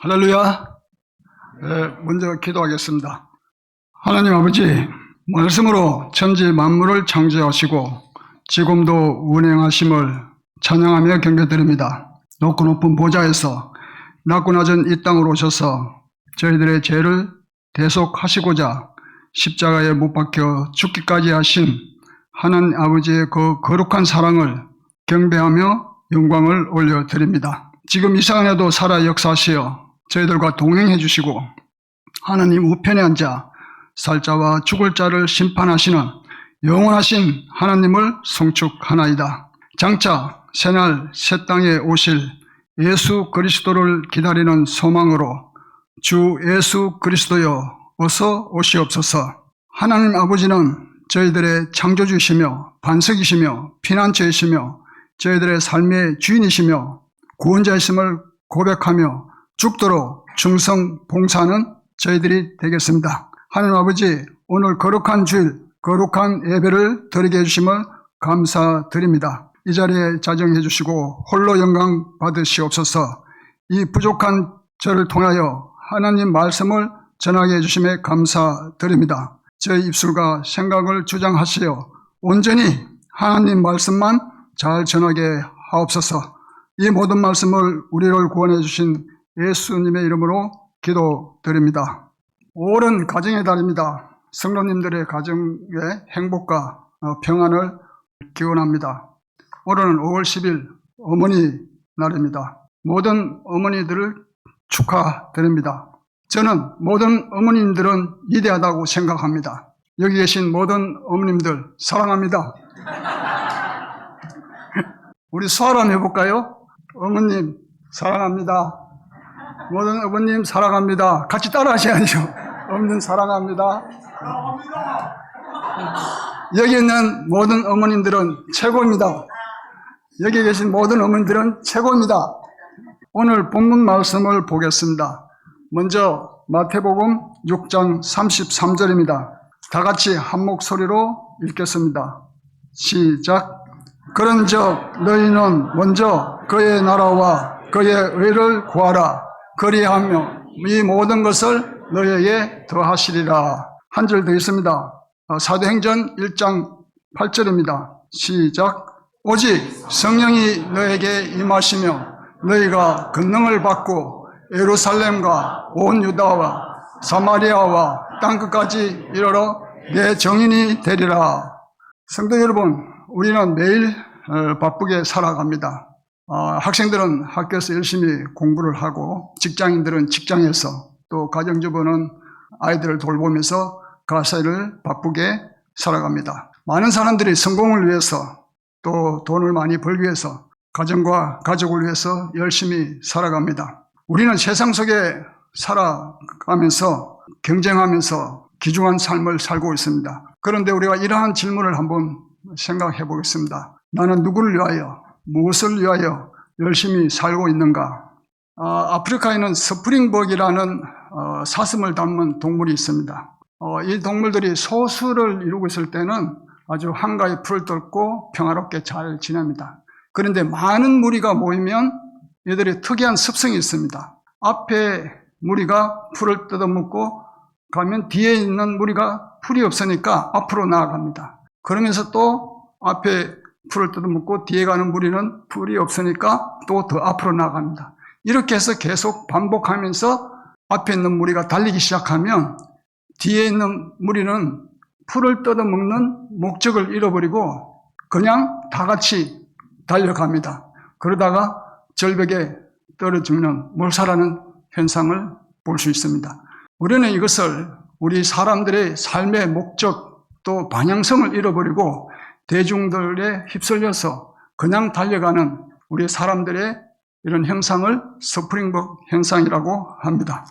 할렐루야. 먼저 기도하겠습니다. 하나님 아버지, 말씀으로 천지 만물을 창조하시고 지금도 운행하심을 찬양하며 경배드립니다. 높고 높은 보좌에서 낮고 낮은 이 땅으로 오셔서 저희들의 죄를 대속하시고자 십자가에 못 박혀 죽기까지 하신 하나님 아버지의 그 거룩한 사랑을 경배하며 영광을 올려드립니다. 지금 이 시간에도 살아 역사하시어 저희들과 동행해 주시고 하나님 우편에 앉아 살 자와 죽을 자를 심판하시는 영원하신 하나님을 송축하나이다. 장차 새날 새 땅에 오실 예수 그리스도를 기다리는 소망으로 주 예수 그리스도여 어서 오시옵소서. 하나님 아버지는 저희들의 창조주이시며 반석이시며 피난처이시며 저희들의 삶의 주인이시며 구원자이심을 고백하며 죽도록 충성 봉사하는 저희들이 되겠습니다. 하나님 아버지, 오늘 거룩한 주일 거룩한 예배를 드리게 해주심을 감사드립니다. 이 자리에 자정해 주시고 홀로 영광 받으시옵소서. 이 부족한 저를 통하여 하나님 말씀을 전하게 해주심에 감사드립니다. 저희 입술과 생각을 주장하시어 온전히 하나님 말씀만 잘 전하게 하옵소서. 이 모든 말씀을 우리를 구원해 주신 예수님의 이름으로 기도드립니다. 5월은 가정의 달입니다. 성도님들의 가정의 행복과 평안을 기원합니다. 오늘은 5월 10일 어머니 날입니다. 모든 어머니들을 축하드립니다. 저는 모든 어머님들은 위대하다고 생각합니다. 여기 계신 모든 어머님들 사랑합니다. 우리 수아람 해볼까요? 어머님 사랑합니다. 모든 어머님 사랑합니다. 같이 따라 하셔야죠. 어머님 사랑합니다. 여기 있는 모든 어머님들은 최고입니다. 여기 계신 모든 어머님들은 최고입니다. 오늘 본문 말씀을 보겠습니다. 먼저 마태복음 6장 33절입니다. 다 같이 한 목소리로 읽겠습니다. 시작. 그런즉 너희는 먼저 그의 나라와 그의 의를 구하라. 그리하며 이 모든 것을 너희에게 더하시리라. 한 절 더 있습니다. 사도행전 1장 8절입니다. 시작. 오직 성령이 너에게 임하시며 너희가 권능을 받고 예루살렘과 온 유다와 사마리아와 땅끝까지 이르러 내 증인이 되리라. 성도 여러분, 우리는 매일 바쁘게 살아갑니다. 학생들은 학교에서 열심히 공부를 하고 직장인들은 직장에서 또 가정주부는 아이들을 돌보면서 가사일을 바쁘게 살아갑니다. 많은 사람들이 성공을 위해서 또 돈을 많이 벌기 위해서 가정과 가족을 위해서 열심히 살아갑니다. 우리는 세상 속에 살아가면서 경쟁하면서 귀중한 삶을 살고 있습니다. 그런데 우리가 이러한 질문을 한번 생각해 보겠습니다. 나는 누구를 위하여 무엇을 위하여 열심히 살고 있는가? 아프리카에는 스프링벅이라는 사슴을 닮은 동물이 있습니다. 이 동물들이 소수를 이루고 있을 때는 아주 한가히 풀을 뚫고 평화롭게 잘 지냅니다. 그런데 많은 무리가 모이면 이들이 특이한 습성이 있습니다. 앞에 무리가 풀을 뜯어먹고 가면 뒤에 있는 무리가 풀이 없으니까 앞으로 나아갑니다. 그러면서 또 앞에 풀을 뜯어먹고 뒤에 가는 무리는 풀이 없으니까 또 더 앞으로 나아갑니다. 이렇게 해서 계속 반복하면서 앞에 있는 무리가 달리기 시작하면 뒤에 있는 무리는 풀을 뜯어먹는 목적을 잃어버리고 그냥 다 같이 달려갑니다. 그러다가 절벽에 떨어 죽는 몰살하는 현상을 볼 수 있습니다. 우리는 이것을 우리 사람들의 삶의 목적 또 방향성을 잃어버리고 대중들에 휩쓸려서 그냥 달려가는 우리 사람들의 이런 현상을 스프링벅 현상이라고 합니다.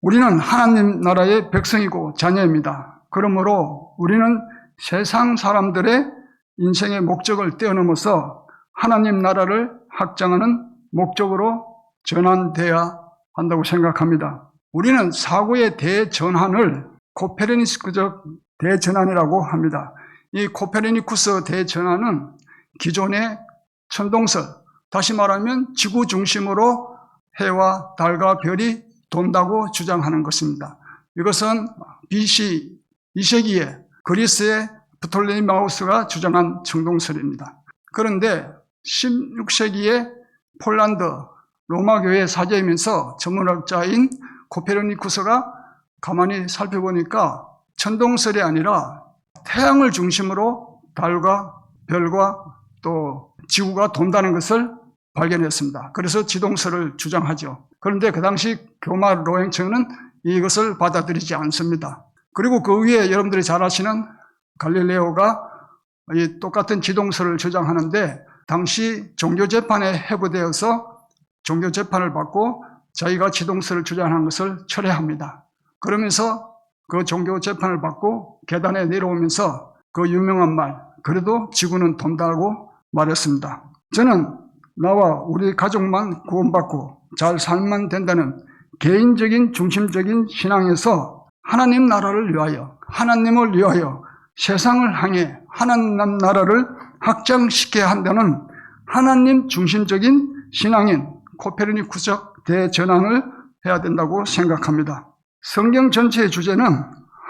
우리는 하나님 나라의 백성이고 자녀입니다. 그러므로 우리는 세상 사람들의 인생의 목적을 뛰어넘어서 하나님 나라를 확장하는 목적으로 전환돼야 한다고 생각합니다. 우리는 사고의 대전환을 코페르니쿠스적 대전환이라고 합니다. 이 코페르니쿠스 대전환은 기존의 천동설, 다시 말하면 지구 중심으로 해와 달과 별이 돈다고 주장하는 것입니다. 이것은 BC 2세기에 그리스의 프톨레미마우스가 주장한 정동설입니다. 그런데 16세기에 폴란드 로마교회 사제이면서 전문학자인 코페르니쿠스가 가만히 살펴보니까 천동설이 아니라 태양을 중심으로 달과 별과 또 지구가 돈다는 것을 발견했습니다. 그래서 지동설을 주장하죠. 그런데 그 당시 교마 로행청은 이것을 받아들이지 않습니다. 그리고 그 위에 여러분들이 잘 아시는 갈릴레오가 이 똑같은 지동설을 주장하는데 당시 종교재판에 해부되어서 종교재판을 받고 자기가 지동설을 주장하는 것을 철회합니다. 그러면서 그 종교재판을 받고 계단에 내려오면서 그 유명한 말, 그래도 지구는 돈다고 말했습니다. 저는 나와 우리 가족만 구원받고 잘 살면 된다는 개인적인 중심적인 신앙에서 하나님 나라를 위하여, 하나님을 위하여 세상을 향해 하나님 나라를 확장시켜야 한다는 하나님 중심적인 신앙인 코페르니쿠스적 대전환을 해야 된다고 생각합니다. 성경 전체의 주제는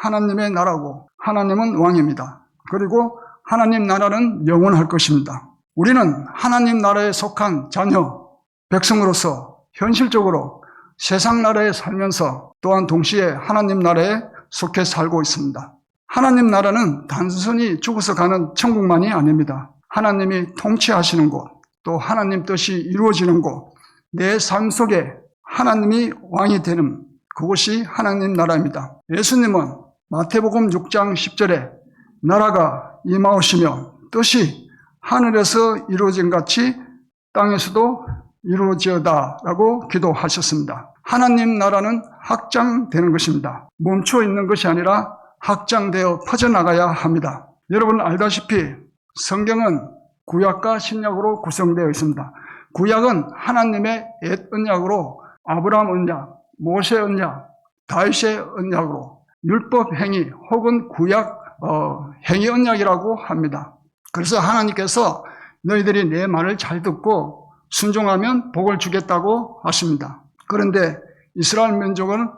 하나님의 나라고 하나님은 왕입니다. 그리고 하나님 나라는 영원할 것입니다. 우리는 하나님 나라에 속한 자녀, 백성으로서 현실적으로 세상 나라에 살면서 또한 동시에 하나님 나라에 속해 살고 있습니다. 하나님 나라는 단순히 죽어서 가는 천국만이 아닙니다. 하나님이 통치하시는 곳, 또 하나님 뜻이 이루어지는 곳, 내 삶 속에 하나님이 왕이 되는 그곳이 하나님 나라입니다. 예수님은 마태복음 6장 10절에 나라가 임하오시며 뜻이 하늘에서 이루어진 같이 땅에서도 이루어지어다라고 기도하셨습니다. 하나님 나라는 확장되는 것입니다. 멈춰 있는 것이 아니라 확장되어 퍼져나가야 합니다. 여러분 알다시피 성경은 구약과 신약으로 구성되어 있습니다. 구약은 하나님의 옛 언약으로 아브라함 언약, 모세 언약, 다윗의 언약으로 율법 행위 혹은 구약 행위 언약이라고 합니다. 그래서 하나님께서 너희들이 내 말을 잘 듣고 순종하면 복을 주겠다고 하십니다. 그런데 이스라엘 민족은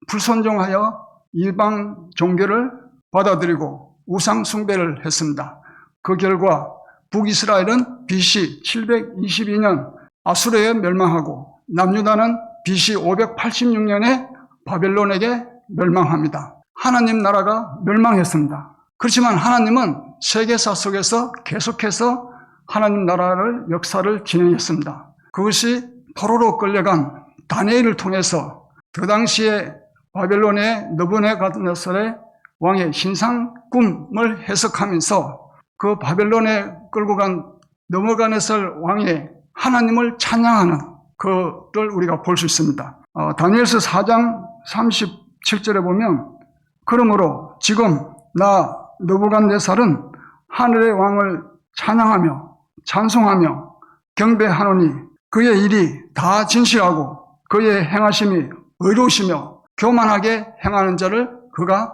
불순종하여 이방 종교를 받아들이고 우상 숭배를 했습니다. 그 결과 북이스라엘은 BC 722년 아수르에 멸망하고 남유다는 BC 586년에 바벨론에게 멸망합니다. 하나님 나라가 멸망했습니다. 그렇지만 하나님은 세계사 속에서 계속해서 하나님 나라를 역사를 진행했습니다. 그것이 포로로 끌려간 다니엘을 통해서 그 당시에 바벨론의 느부갓네살의 왕의 신상 꿈을 해석하면서 그 바벨론에 끌고 간 느부갓네살 왕의 하나님을 찬양하는 그를 우리가 볼 수 있습니다. 다니엘서 4장 37절에 보면 그러므로 지금 나 느부갓네살은 하늘의 왕을 찬양하며 찬송하며 경배하노니 그의 일이 다 진실하고 그의 행하심이 의로우시며 교만하게 행하는 자를 그가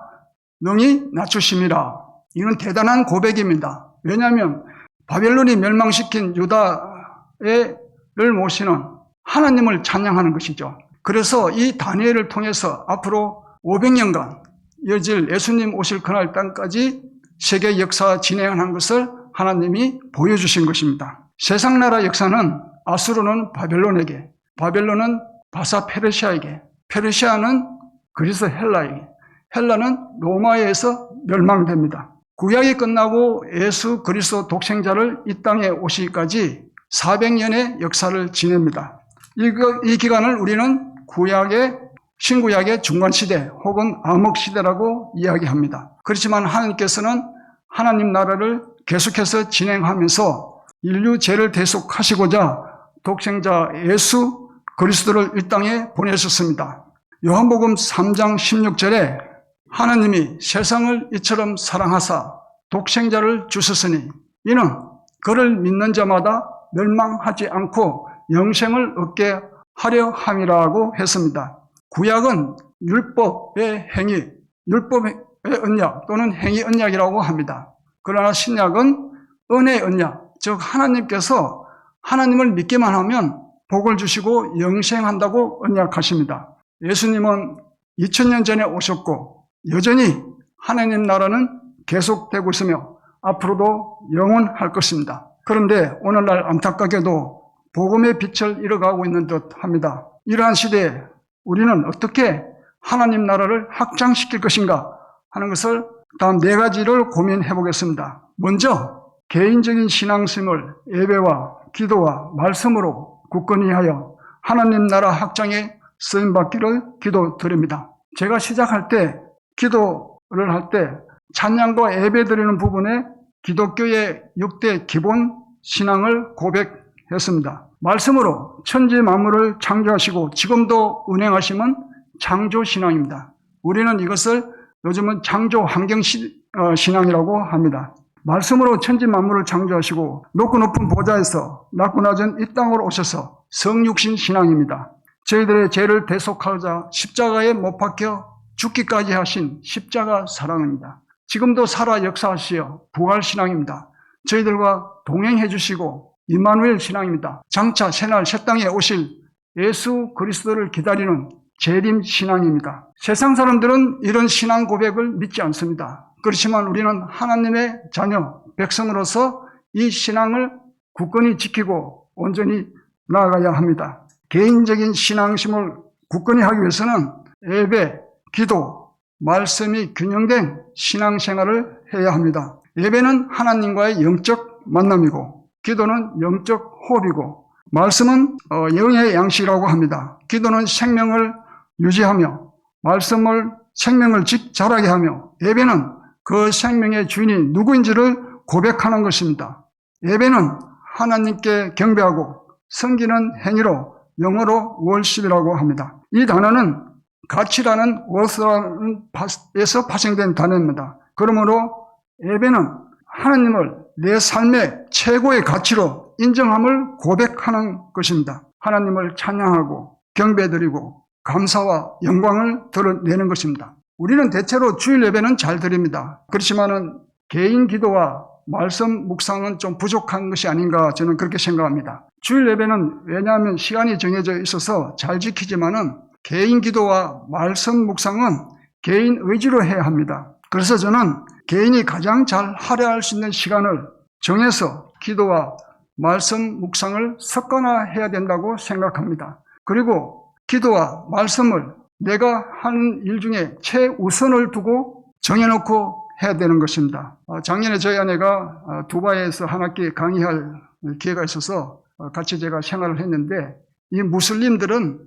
능히 낮추심이라. 이건 대단한 고백입니다. 왜냐하면 바벨론이 멸망시킨 유다를 모시는 하나님을 찬양하는 것이죠. 그래서 이 다니엘을 통해서 앞으로 500년간 이어질 예수님 오실 그날 땅까지 세계 역사 진행한 것을 하나님이 보여주신 것입니다. 세상 나라 역사는 아수르는 바벨론에게, 바벨론은 바사 페르시아에게, 페르시아는 그리스 헬라에게, 헬라는 로마에 의해서 멸망됩니다. 구약이 끝나고 예수 그리스도 독생자를 이 땅에 오시기까지 400년의 역사를 지냅니다. 이 기간을 우리는 구약의 신구약의 중간시대 혹은 암흑시대라고 이야기합니다. 그렇지만 하나님께서는 하나님 나라를 계속해서 진행하면서 인류 죄를 대속하시고자 독생자 예수 그리스도를 이 땅에 보내셨습니다. 요한복음 3장 16절에 하나님이 세상을 이처럼 사랑하사 독생자를 주셨으니 이는 그를 믿는 자마다 멸망하지 않고 영생을 얻게 하려 함이라고 했습니다. 구약은 율법의 행위, 율법의 언약 또는 행위 언약이라고 합니다. 그러나 신약은 은혜의 언약, 즉 하나님께서 하나님을 믿기만 하면 복을 주시고 영생한다고 언약하십니다. 예수님은 2000년 전에 오셨고 여전히 하나님 나라는 계속되고 있으며 앞으로도 영원할 것입니다. 그런데 오늘날 안타깝게도 복음의 빛을 잃어가고 있는 듯 합니다. 이러한 시대에 우리는 어떻게 하나님 나라를 확장시킬 것인가 하는 것을 다음 4가지를 고민해 보겠습니다. 먼저 개인적인 신앙심을 예배와 기도와 말씀으로 굳건히 하여 하나님 나라 확장에 쓰임받기를 기도드립니다. 제가 시작할 때 기도를 할 때 찬양과 예배 드리는 부분에 기독교의 6대 기본 신앙을 고백했습니다. 말씀으로 천지 만물을 창조하시고 지금도 운행하시면 창조신앙입니다. 우리는 이것을 요즘은 창조환경신앙이라고 합니다. 말씀으로 천지 만물을 창조하시고 높고 높은 보좌에서 낮고 낮은 이 땅으로 오셔서 성육신 신앙입니다. 저희들의 죄를 대속하자 십자가에 못 박혀 죽기까지 하신 십자가 사랑입니다. 지금도 살아 역사하시어 부활신앙입니다. 저희들과 동행해 주시고 임마누엘 신앙입니다. 장차 새날 새 땅에 오실 예수 그리스도를 기다리는 재림 신앙입니다. 세상 사람들은 이런 신앙 고백을 믿지 않습니다. 그렇지만 우리는 하나님의 자녀, 백성으로서 이 신앙을 굳건히 지키고 온전히 나아가야 합니다. 개인적인 신앙심을 굳건히 하기 위해서는 예배, 기도, 말씀이 균형된 신앙생활을 해야 합니다. 예배는 하나님과의 영적 만남이고 기도는 영적 호흡이고 말씀은 영의 양식이라고 합니다. 기도는 생명을 유지하며 말씀을 생명을 자라게 하며 예배는 그 생명의 주인이 누구인지를 고백하는 것입니다. 예배는 하나님께 경배하고 섬기는 행위로 영어로 월십이라고 합니다. 이 단어는 가치라는 워스에서 파생된 단어입니다. 그러므로 예배는 하나님을 내 삶의 최고의 가치로 인정함을 고백하는 것입니다. 하나님을 찬양하고 경배드리고 감사와 영광을 드러내는 것입니다. 우리는 대체로 주일 예배는 잘 드립니다. 그렇지만은 개인 기도와 말씀 묵상은 좀 부족한 것이 아닌가 저는 그렇게 생각합니다. 주일 예배는 왜냐하면 시간이 정해져 있어서 잘 지키지만은 개인 기도와 말씀 묵상은 개인 의지로 해야 합니다. 그래서 저는 개인이 가장 잘 할애할 수 있는 시간을 정해서 기도와 말씀 묵상을 섞어놔야 된다고 생각합니다. 그리고 기도와 말씀을 내가 하는 일 중에 최우선을 두고 정해놓고 해야 되는 것입니다. 작년에 저희 아내가 두바이에서 한 학기 강의할 기회가 있어서 같이 제가 생활을 했는데 이 무슬림들은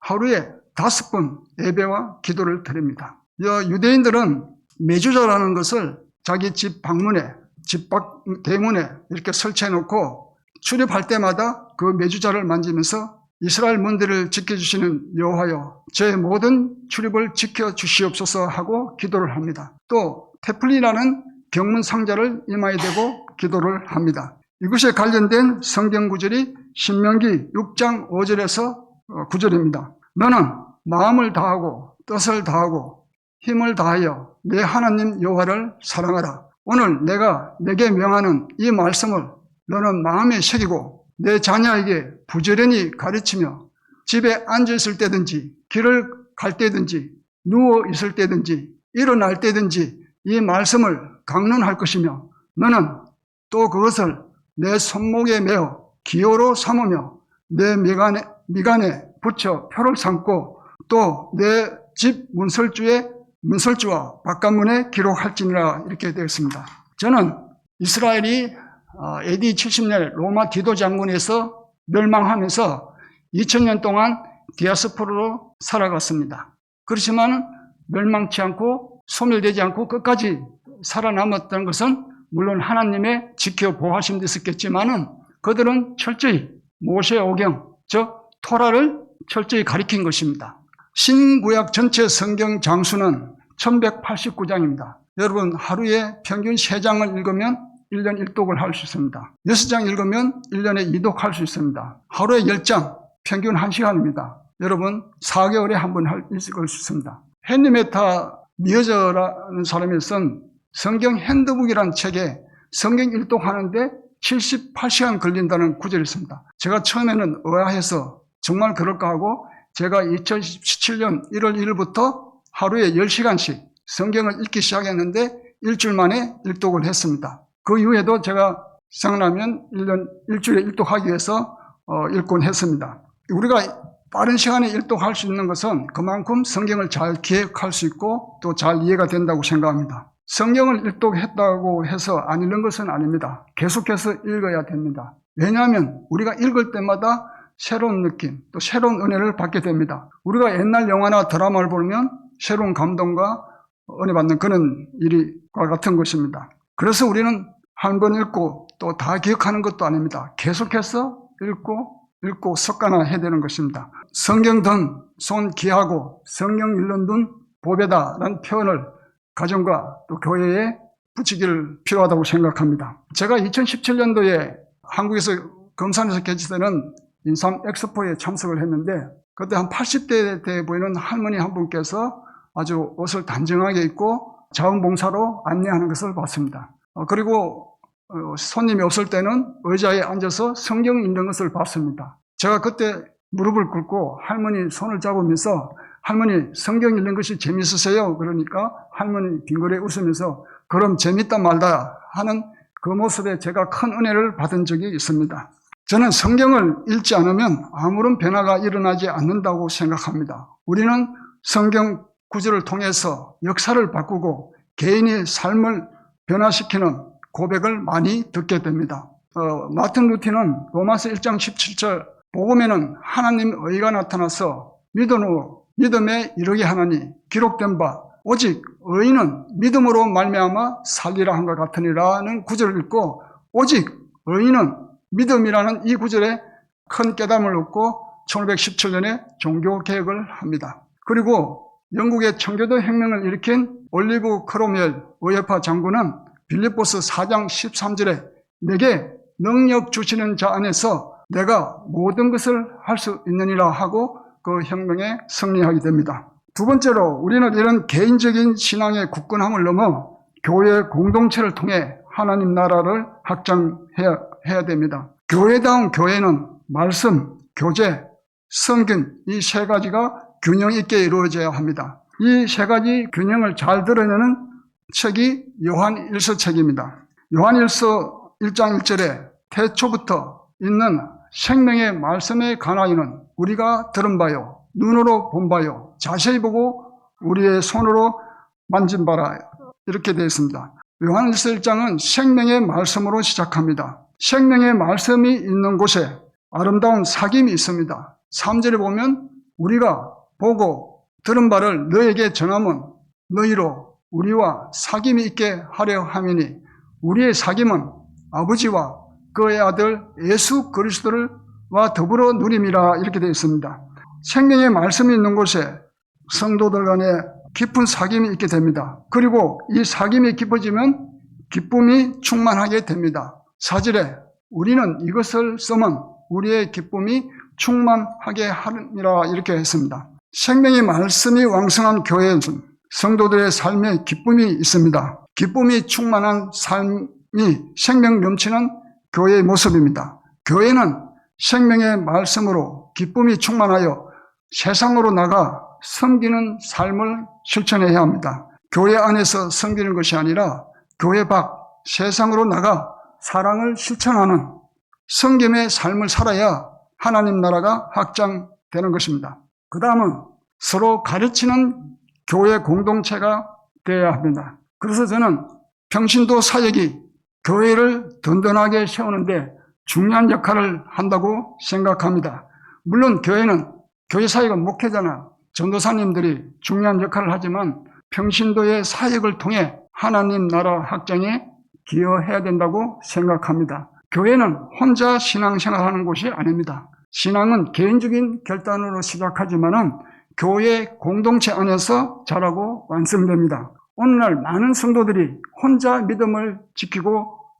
하루에 5번 예배와 기도를 드립니다. 유대인들은 매주자라는 것을 자기 집 방문에, 집 밖 대문에 이렇게 설치해놓고 출입할 때마다 그 매주자를 만지면서 이스라엘 문들을 지켜주시는 여호와여 제 모든 출입을 지켜주시옵소서 하고 기도를 합니다. 또 테플리라는 경문 상자를 이마에 대고 기도를 합니다. 이것에 관련된 성경 구절이 신명기 6장 5절에서 9절입니다. 너는 마음을 다하고 뜻을 다하고 힘을 다하여 내 하나님 여호와를 사랑하라. 오늘 내가 내게 명하는 이 말씀을 너는 마음에 새기고 내 자녀에게 부지런히 가르치며 집에 앉아 있을 때든지 길을 갈 때든지 누워 있을 때든지 일어날 때든지 이 말씀을 강론할 것이며 너는 또 그것을 내 손목에 메어 기호로 삼으며 내 미간에 붙여 표를 삼고 또 내 집 문설주와 바깥문에 기록할지니라 이렇게 되어 있습니다. 저는 이스라엘이 AD 70년 로마 디도 장군에서 멸망하면서 2000년 동안 디아스포라로 살아갔습니다. 그렇지만 멸망치 않고 소멸되지 않고 끝까지 살아남았다는 것은 물론 하나님의 지켜보호하심도 있었겠지만은 그들은 철저히 모세 오경, 즉 토라를 철저히 가리킨 것입니다. 신구약 전체 성경 장수는 1189장입니다. 여러분 하루에 평균 3장을 읽으면 1년 1독을 할 수 있습니다. 6장 읽으면 1년에 2독 할 수 있습니다. 하루에 10장, 평균 1시간입니다. 여러분 4개월에 한 번 읽을 수 있습니다. 헨리 메타 미어저라는 사람이 쓴 성경 핸드북이라는 책에 성경 1독 하는데 78시간 걸린다는 구절이 있습니다. 제가 처음에는 의아해서 정말 그럴까 하고 제가 2017년 1월 1일부터 하루에 10시간씩 성경을 읽기 시작했는데 일주일 만에 일독을 했습니다. 그 이후에도 제가 생각나면 일주일에 일독하기 위해서 읽곤 했습니다. 우리가 빠른 시간에 일독할 수 있는 것은 그만큼 성경을 잘 기억할 수 있고 또 잘 이해가 된다고 생각합니다. 성경을 일독했다고 해서 안 읽는 것은 아닙니다. 계속해서 읽어야 됩니다. 왜냐하면 우리가 읽을 때마다 새로운 느낌, 또 새로운 은혜를 받게 됩니다. 우리가 옛날 영화나 드라마를 보면 새로운 감동과 은혜 받는 그런 일과 같은 것입니다. 그래서 우리는 한 번 읽고 또 다 기억하는 것도 아닙니다. 계속해서 읽고 습관화해야 되는 것입니다. 성경 든 손 귀하고 성경 읽는 돈 보배다라는 표현을 가정과 또 교회에 붙이기를 필요하다고 생각합니다. 제가 2017년도에 한국에서 금산에서 개최되는 인삼 엑스포에 참석을 했는데 그때 한 80대 돼 보이는 할머니 한 분께서 아주 옷을 단정하게 입고 자원봉사로 안내하는 것을 봤습니다. 그리고 손님이 없을 때는 의자에 앉아서 성경 읽는 것을 봤습니다. 제가 그때 무릎을 꿇고 할머니 손을 잡으면서 할머니 성경 읽는 것이 재밌으세요? 그러니까 할머니 빙그레 웃으면서 그럼 재밌다 말다 하는 그 모습에 제가 큰 은혜를 받은 적이 있습니다. 저는 성경을 읽지 않으면 아무런 변화가 일어나지 않는다고 생각합니다. 우리는 성경 구절을 통해서 역사를 바꾸고 개인의 삶을 변화시키는 고백을 많이 듣게 됩니다. 마틴 루터는 로마서 1장 17절 복음에는 하나님의 의가 나타나서 믿음에 이르게 하나니 기록된 바 오직 의인은 믿음으로 말미암아 살리라 한 것 같으니라는 구절을 읽고 오직 의인은 믿음이라는 이 구절에 큰 깨달음을 얻고 1517년에 종교개혁을 합니다. 그리고 영국의 청교도 혁명을 일으킨 올리브 크롬웰 의회파 장군은 빌립보서 4장 13절에 내게 능력 주시는 자 안에서 내가 모든 것을 할 수 있느니라 하고 그 혁명에 승리하게 됩니다. 두 번째로 우리는 이런 개인적인 신앙의 굳건함을 넘어 교회 공동체를 통해 하나님 나라를 확장해야 됩니다. 교회다운 교회는 말씀, 교제, 성경 이 세 가지가 균형 있게 이루어져야 합니다. 이 세 가지 균형을 잘 드러내는 책이 요한일서 책입니다. 요한일서 1장 1절에 태초부터 있는 생명의 말씀에 관하여는 우리가 들은 바요, 눈으로 본 바요, 자세히 보고 우리의 손으로 만진 바라 이렇게 되어 있습니다. 요한일서 1장은 생명의 말씀으로 시작합니다. 생명의 말씀이 있는 곳에 아름다운 사귐이 있습니다. 3절에 보면 우리가 보고 들은 바를 너에게 전하면 너희로 우리와 사귐이 있게 하려 함이니 우리의 사귐은 아버지와 그의 아들 예수 그리스도와 더불어 누림이라 이렇게 되어 있습니다. 생명의 말씀이 있는 곳에 성도들 간에 깊은 사귐이 있게 됩니다. 그리고 이 사귐이 깊어지면 기쁨이 충만하게 됩니다. 4절에 우리는 이것을 쓰면 우리의 기쁨이 충만하게 하느니라 이렇게 했습니다. 생명의 말씀이 왕성한 교회는 성도들의 삶에 기쁨이 있습니다. 기쁨이 충만한 삶이 생명 넘치는 교회의 모습입니다. 교회는 생명의 말씀으로 기쁨이 충만하여 세상으로 나가 섬기는 삶을 실천해야 합니다. 교회 안에서 섬기는 것이 아니라 교회 밖 세상으로 나가 사랑을 실천하는 성김의 삶을 살아야 하나님 나라가 확장되는 것입니다. 그 다음은 서로 가르치는 교회 공동체가 되어야 합니다. 그래서 저는 평신도 사역이 교회를 든든하게 세우는데 중요한 역할을 한다고 생각합니다. 물론 교회는 교회 사역은 목회자나 전도사님들이 중요한 역할을 하지만 평신도의 사역을 통해 하나님 나라 확장에 기여해야 된다고 생각합니다. 교회는 혼자 신앙생활하는 곳이 아닙니다. 신앙은 개인적인 결단으로 시작하지만은 교회 공동체 안에서 자라고 완성됩니다. 오늘날 많은 성도들이 혼자 믿음을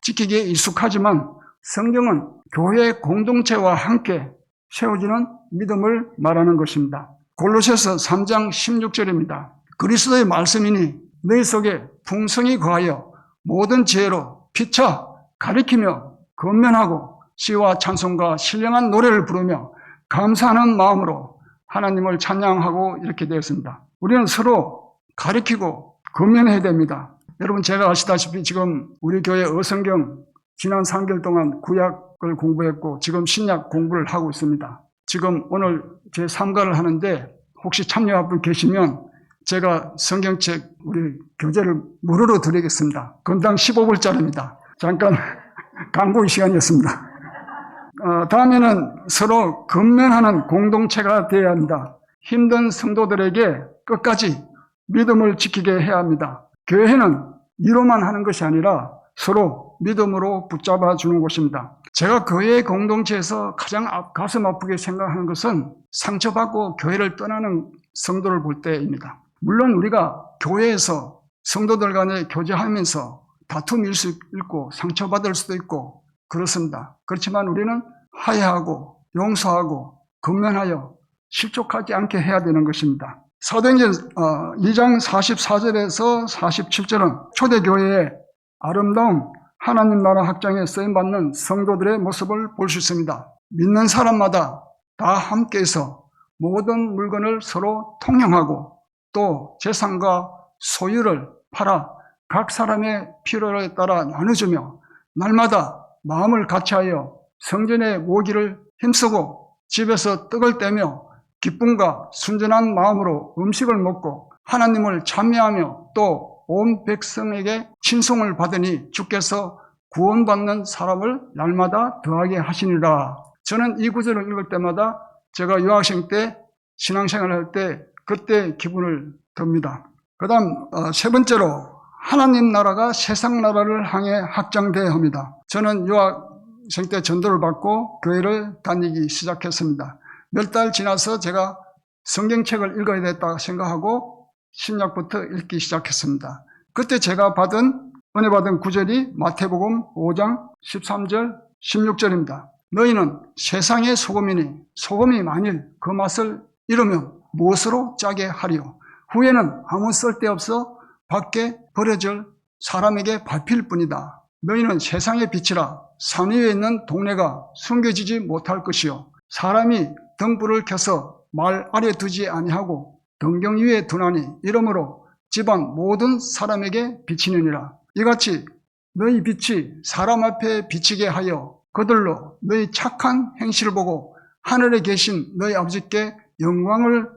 지키기에 익숙하지만 성경은 교회 공동체와 함께 세워지는 믿음을 말하는 것입니다. 골로새서 3장 16절입니다. 그리스도의 말씀이니 너희 속에 풍성히 거하여 모든 지혜로 피차 가리키며 권면하고 시와 찬송과 신령한 노래를 부르며 감사하는 마음으로 하나님을 찬양하고 이렇게 되었습니다. 우리는 서로 가르치고 권면해야 됩니다. 여러분 제가 아시다시피 지금 우리 교회 어성경 지난 3개월 동안 구약을 공부했고 지금 신약 공부를 하고 있습니다. 지금 오늘 제 3과를 하는데 혹시 참여한 분 계시면 제가 성경책 우리 교재를 무료로 드리겠습니다. 건당 15불짜리입니다. 잠깐 광고 시간이었습니다. 다음에는 서로 권면하는 공동체가 되어야 합니다. 힘든 성도들에게 끝까지 믿음을 지키게 해야 합니다. 교회는 이로만 하는 것이 아니라 서로 믿음으로 붙잡아 주는 곳입니다. 제가 교회 공동체에서 가장 가슴 아프게 생각하는 것은 상처받고 교회를 떠나는 성도를 볼 때입니다. 물론 우리가 교회에서 성도들 간에 교제하면서 다툼일 수 있고 상처받을 수도 있고 그렇습니다. 그렇지만 우리는 화해하고 용서하고 권면하여 실족하지 않게 해야 되는 것입니다. 사도행전 2장 44절에서 47절은 초대교회의 아름다운 하나님 나라 확장에 쓰임받는 성도들의 모습을 볼 수 있습니다. 믿는 사람마다 다 함께해서 모든 물건을 서로 통용하고 또 재산과 소유를 팔아 각 사람의 필요에 따라 나눠주며 날마다 마음을 같이하여 성전의 모기를 힘쓰고 집에서 떡을 떼며 기쁨과 순전한 마음으로 음식을 먹고 하나님을 찬미하며 또 온 백성에게 친송을 받으니 주께서 구원받는 사람을 날마다 더하게 하시니라. 저는 이 구절을 읽을 때마다 제가 유학생 때 신앙생활을 할 때 그때 기분을 듭니다. 그 다음 세 번째로 하나님 나라가 세상 나라를 향해 확장되어야 합니다. 저는 유학생 때 전도를 받고 교회를 다니기 시작했습니다. 몇 달 지나서 제가 성경책을 읽어야 되겠다 생각하고 신약부터 읽기 시작했습니다. 그때 제가 은혜 받은 구절이 마태복음 5장 13절 16절입니다. 너희는 세상의 소금이니 소금이 만일 그 맛을 잃으면 무엇으로 짜게 하리요? 후에는 아무 쓸데없어 밖에 버려질 사람에게 밟힐 뿐이다. 너희는 세상의 빛이라 산 위에 있는 동네가 숨겨지지 못할 것이요 사람이 등불을 켜서 말 아래 두지 아니하고 등경 위에 두나니 이러므로 집안 모든 사람에게 비치느니라. 이같이 너희 빛이 사람 앞에 비치게 하여 그들로 너희 착한 행실을 보고 하늘에 계신 너희 아버지께 영광을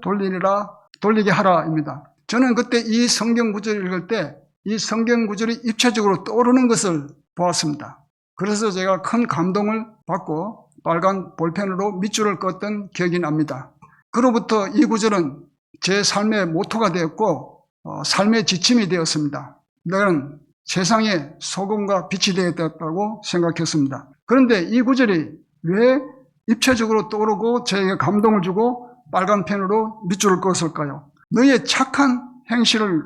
돌리게 하라입니다. 저는 그때 이 성경 구절을 읽을 때 이 성경 구절이 입체적으로 떠오르는 것을 보았습니다. 그래서 제가 큰 감동을 받고 빨간 볼펜으로 밑줄을 그었던 기억이 납니다. 그로부터 이 구절은 제 삶의 모토가 되었고 삶의 지침이 되었습니다. 나는 세상의 소금과 빛이 되었다고 생각했습니다. 그런데 이 구절이 왜 입체적으로 떠오르고 저에게 감동을 주고 빨간 펜으로 밑줄을 그었을까요? 너희의 착한 행실을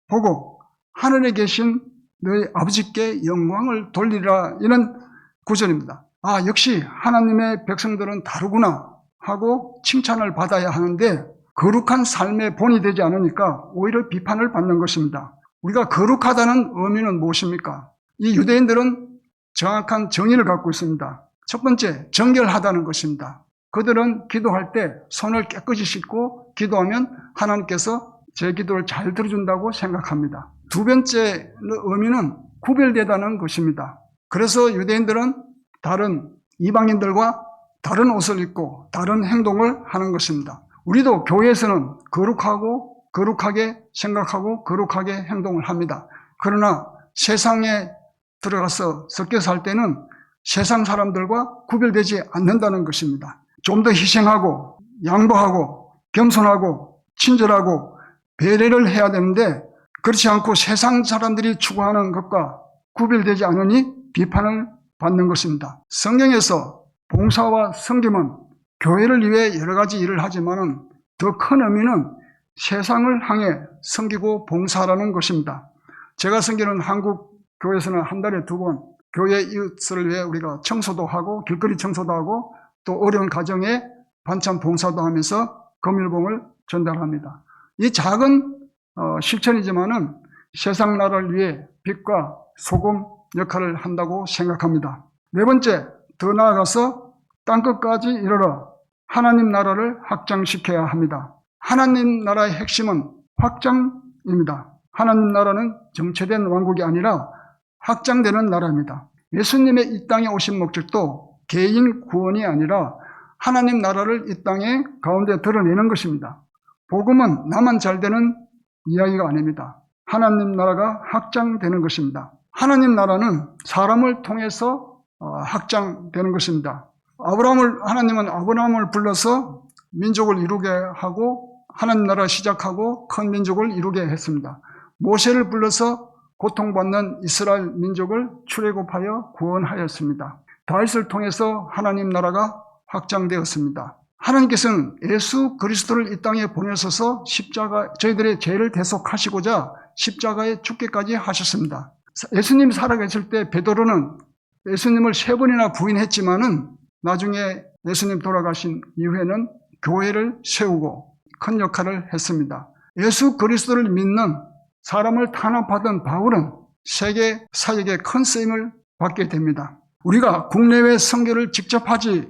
보고 하늘에 계신 너희 아버지께 영광을 돌리라, 이런 구절입니다. 아, 역시 하나님의 백성들은 다르구나 하고 칭찬을 받아야 하는데 거룩한 삶의 본이 되지 않으니까 오히려 비판을 받는 것입니다. 우리가 거룩하다는 의미는 무엇입니까? 이 유대인들은 정확한 정의를 갖고 있습니다. 첫 번째, 정결하다는 것입니다. 그들은 기도할 때 손을 깨끗이 씻고 기도하면 하나님께서 제 기도를 잘 들어준다고 생각합니다. 두 번째 의미는 구별되다는 것입니다. 그래서 유대인들은 다른 이방인들과 다른 옷을 입고 다른 행동을 하는 것입니다. 우리도 교회에서는 거룩하게 생각하고 거룩하게 행동을 합니다. 그러나 세상에 들어가서 섞여 살 때는 세상 사람들과 구별되지 않는다는 것입니다. 좀 더 희생하고 양보하고 겸손하고 친절하고 배려를 해야 되는데 그렇지 않고 세상 사람들이 추구하는 것과 구별되지 않으니 비판을 받는 것입니다. 성경에서 봉사와 섬김은 교회를 위해 여러 가지 일을 하지만 더 큰 의미는 세상을 향해 섬기고 봉사하라는 것입니다. 제가 섬기는 한국 교회에서는 한 달에 2번 교회 이웃을 위해 우리가 청소도 하고 길거리 청소도 하고 또 어려운 가정에 반찬 봉사도 하면서 금일봉을 전달합니다. 이 작은 실천이지만은 세상 나라를 위해 빛과 소금 역할을 한다고 생각합니다. 네 번째, 더 나아가서 땅끝까지 이르러 하나님 나라를 확장시켜야 합니다. 하나님 나라의 핵심은 확장입니다. 하나님 나라는 정체된 왕국이 아니라 확장되는 나라입니다. 예수님의 이 땅에 오신 목적도 개인 구원이 아니라 하나님 나라를 이 땅에 가운데 드러내는 것입니다. 복음은 나만 잘 되는 이야기가 아닙니다. 하나님 나라가 확장되는 것입니다. 하나님 나라는 사람을 통해서 확장되는 것입니다. 하나님은 아브라함을 불러서 민족을 이루게 하고 하나님 나라 시작하고 큰 민족을 이루게 했습니다. 모세를 불러서 고통받는 이스라엘 민족을 출애굽하여 구원하였습니다. 다윗을 통해서 하나님 나라가 확장되었습니다. 하나님께서는 예수 그리스도를 이 땅에 보내셔서 저희들의 죄를 대속하시고자 십자가에 죽기까지 하셨습니다. 예수님이 살아계실 때 베드로는 예수님을 3번이나 부인했지만은 나중에 예수님 돌아가신 이후에는 교회를 세우고 큰 역할을 했습니다. 예수 그리스도를 믿는 사람을 탄압하던 바울은 세계 사역에 큰 쓰임을 받게 됩니다. 우리가 국내외 선교를 직접 하지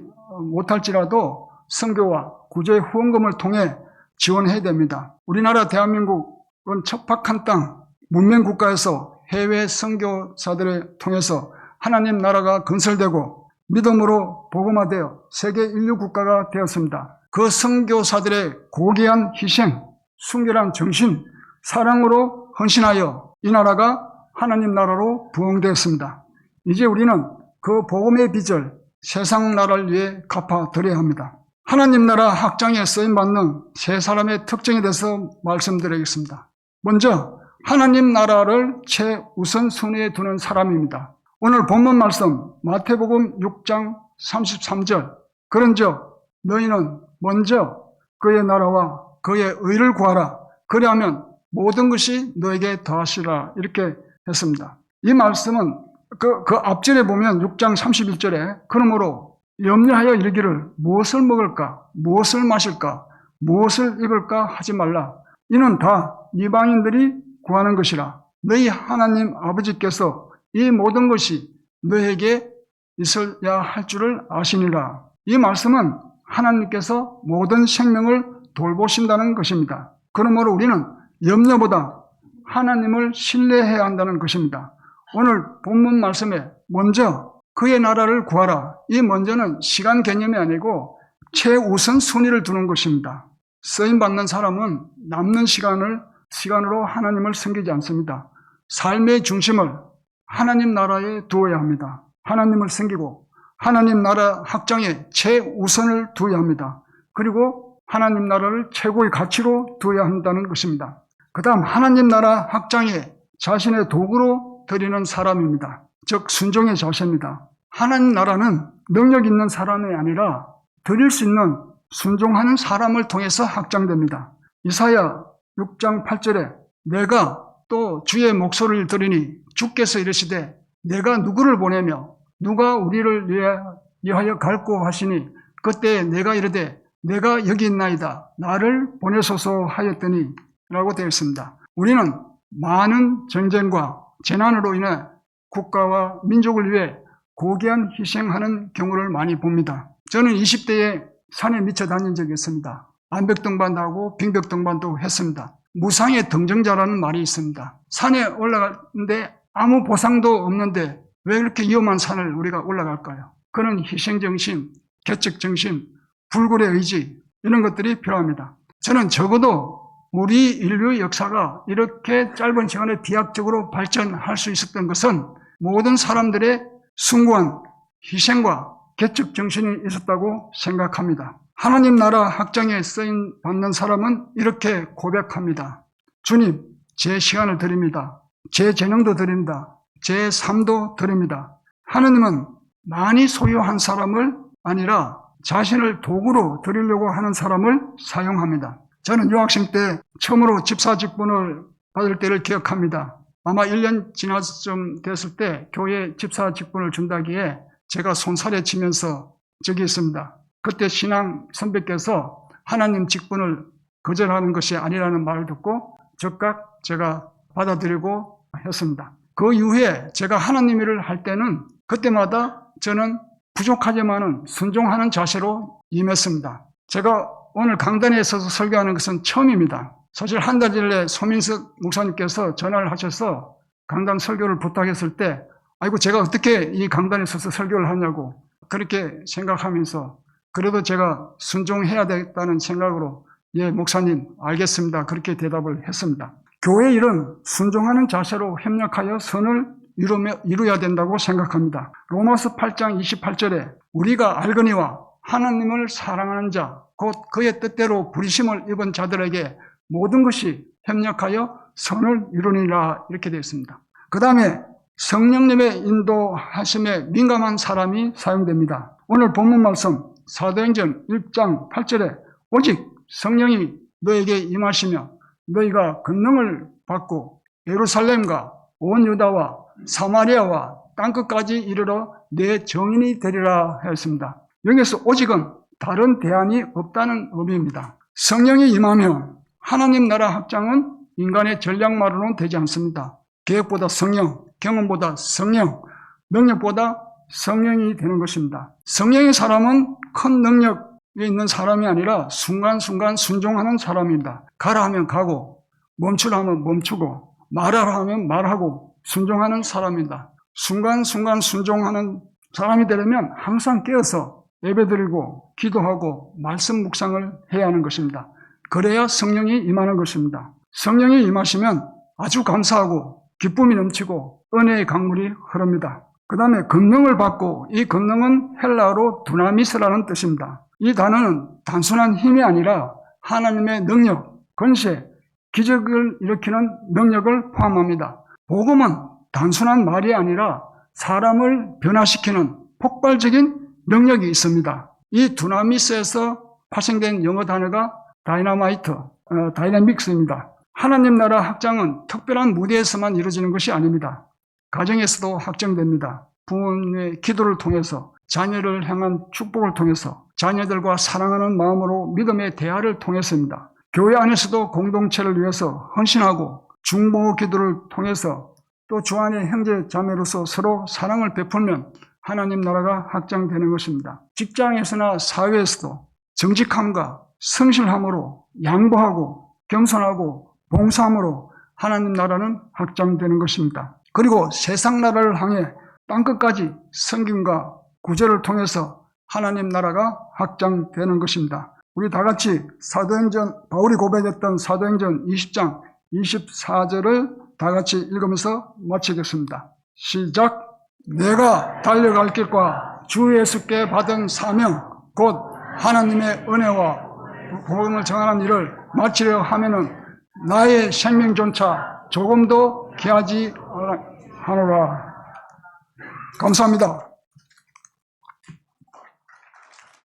못할지라도 선교와 구제 후원금을 통해 지원해야 됩니다. 우리나라 대한민국은 척박한 땅, 문명국가에서 해외 선교사들을 통해서 하나님 나라가 건설되고 믿음으로 복음화되어 세계 인류 국가가 되었습니다. 그 선교사들의 고귀한 희생, 순결한 정신, 사랑으로 헌신하여 이 나라가 하나님 나라로 부흥되었습니다. 이제 우리는 그 복음의 빚을 세상 나라를 위해 갚아드려야 합니다. 하나님 나라 확장에 쓰임받는 세 사람의 특징에 대해서 말씀드리겠습니다. 먼저 하나님 나라를 최우선순위에 두는 사람입니다. 오늘 본문 말씀 마태복음 6장 33절 그런즉 너희는 먼저 그의 나라와 그의 의를 구하라. 그리하면 모든 것이 너에게 더하시라. 이렇게 했습니다. 이 말씀은 그 앞절에 보면 6장 31절에 그러므로 염려하여 이르기를 무엇을 먹을까, 무엇을 마실까, 무엇을 입을까 하지 말라. 이는 다 이방인들이 구하는 것이라. 너희 하나님 아버지께서 이 모든 것이 너에게 있어야 할 줄을 아시니라. 이 말씀은 하나님께서 모든 생명을 돌보신다는 것입니다. 그러므로 우리는 염려보다 하나님을 신뢰해야 한다는 것입니다. 오늘 본문 말씀에 먼저 그의 나라를 구하라. 이 먼저는 시간 개념이 아니고 최우선 순위를 두는 것입니다. 쓰임받는 사람은 남는 시간으로 하나님을 섬기지 않습니다. 삶의 중심을 하나님 나라에 두어야 합니다. 하나님을 섬기고 하나님 나라 확장에 최우선을 두어야 합니다. 그리고 하나님 나라를 최고의 가치로 두어야 한다는 것입니다. 그 다음 하나님 나라 확장에 자신의 도구로 드리는 사람입니다. 즉 순종의 자세입니다. 하나님 나라는 능력 있는 사람이 아니라 드릴 수 있는 순종하는 사람을 통해서 확장됩니다. 이사야 6장 8절에 내가 또 주의 목소리를 들으니 주께서 이르시되 내가 누구를 보내며 누가 우리를 위하여 갈고 하시니 그때 내가 이르되 내가 여기 있나이다 나를 보내소서 하였더니 라고 되어 있습니다. 우리는 많은 전쟁과 재난으로 인해 국가와 민족을 위해 고귀한 희생하는 경우를 많이 봅니다. 저는 20대에 산에 미쳐 다닌 적이 있습니다. 암벽등반도 하고 빙벽등반도 했습니다. 무상의 등정자라는 말이 있습니다. 산에 올라가는데 아무 보상도 없는데 왜 이렇게 위험한 산을 우리가 올라갈까요? 그런 희생정신, 개척정신, 불굴의 의지 이런 것들이 필요합니다. 저는 적어도 우리 인류 역사가 이렇게 짧은 시간에 비약적으로 발전할 수 있었던 것은 모든 사람들의 숭고한 희생과 개척 정신이 있었다고 생각합니다. 하나님 나라 확장에 쓰임 받는 사람은 이렇게 고백합니다. 주님, 제 시간을 드립니다. 제 재능도 드립니다. 제 삶도 드립니다. 하느님은 많이 소유한 사람을 아니라 자신을 도구로 드리려고 하는 사람을 사용합니다. 저는 유학생 때 처음으로 집사 직분을 받을 때를 기억합니다. 아마 1년 지나쯤 됐을 때 교회 집사 직분을 준다기에 제가 손살에 치면서 적이 있습니다. 그때 신앙 선배께서 하나님 직분을 거절하는 것이 아니라는 말을 듣고 즉각 제가 받아들이고 했습니다. 그 이후에 제가 하나님 일을 할 때는 그때마다 저는 부족하지만은 순종하는 자세로 임했습니다. 제가 오늘 강단에 서서 설교하는 것은 처음입니다. 사실 한 달 전에 소민석 목사님께서 전화를 하셔서 강단 설교를 부탁했을 때 아이고 제가 어떻게 이 강단에 서서 설교를 하냐고 그렇게 생각하면서 그래도 제가 순종해야 되겠다는 생각으로 예 목사님 알겠습니다 그렇게 대답을 했습니다. 교회 일은 순종하는 자세로 협력하여 선을 이루어야 된다고 생각합니다. 로마서 8장 28절에 우리가 알거니와 하나님을 사랑하는 자 곧 그의 뜻대로 부르심을 입은 자들에게 모든 것이 협력하여 선을 이루니라 이렇게 되어 있습니다. 그 다음에 성령님의 인도하심에 민감한 사람이 사용됩니다. 오늘 본문 말씀 사도행전 1장 8절에 오직 성령이 너에게 임하시며 너희가 권능을 받고 예루살렘과 온 유다와 사마리아와 땅끝까지 이르러 내 정인이 되리라 하였습니다. 여기서 오직은 다른 대안이 없다는 의미입니다. 성령이 임하면 하나님 나라 확장은 인간의 전략만으로는 되지 않습니다. 계획보다 성령, 경험보다 성령, 능력보다 성령이 되는 것입니다. 성령의 사람은 큰 능력에 있는 사람이 아니라 순간순간 순종하는 사람입니다. 가라 하면 가고 멈추라 하면 멈추고 말하라 하면 말하고 순종하는 사람입니다. 순간순간 순종하는 사람이 되려면 항상 깨어서 예배드리고 기도하고 말씀 묵상을 해야 하는 것입니다. 그래야 성령이 임하는 것입니다. 성령이 임하시면 아주 감사하고 기쁨이 넘치고 은혜의 강물이 흐릅니다. 그 다음에 권능을 받고 이 권능은 헬라어로 두나미스라는 뜻입니다. 이 단어는 단순한 힘이 아니라 하나님의 능력, 권세, 기적을 일으키는 능력을 포함합니다. 복음은 단순한 말이 아니라 사람을 변화시키는 폭발적인 능력이 있습니다. 이 두나미스에서 파생된 영어 단어가 다이나믹스입니다. 하나님 나라 확장은 특별한 무대에서만 이루어지는 것이 아닙니다. 가정에서도 확정됩니다. 부모님의 기도를 통해서, 자녀를 향한 축복을 통해서, 자녀들과 사랑하는 마음으로 믿음의 대화를 통해서입니다. 교회 안에서도 공동체를 위해서 헌신하고 중보 기도를 통해서 또 주 안의 형제 자매로서 서로 사랑을 베풀면 하나님 나라가 확장되는 것입니다. 직장에서나 사회에서도 정직함과 성실함으로 양보하고 겸손하고 봉사함으로 하나님 나라는 확장되는 것입니다. 그리고 세상 나라를 향해 땅끝까지 성김과 구제를 통해서 하나님 나라가 확장되는 것입니다. 우리 다 같이 바울이 고백했던 사도행전 20장 24절을 다 같이 읽으면서 마치겠습니다. 시작. 내가 달려갈 길과 주 예수께 받은 사명 곧 하나님의 은혜와 복음을 전하는 일을 마치려 하면은 나의 생명조차 조금도 귀하지 않으라. 감사합니다.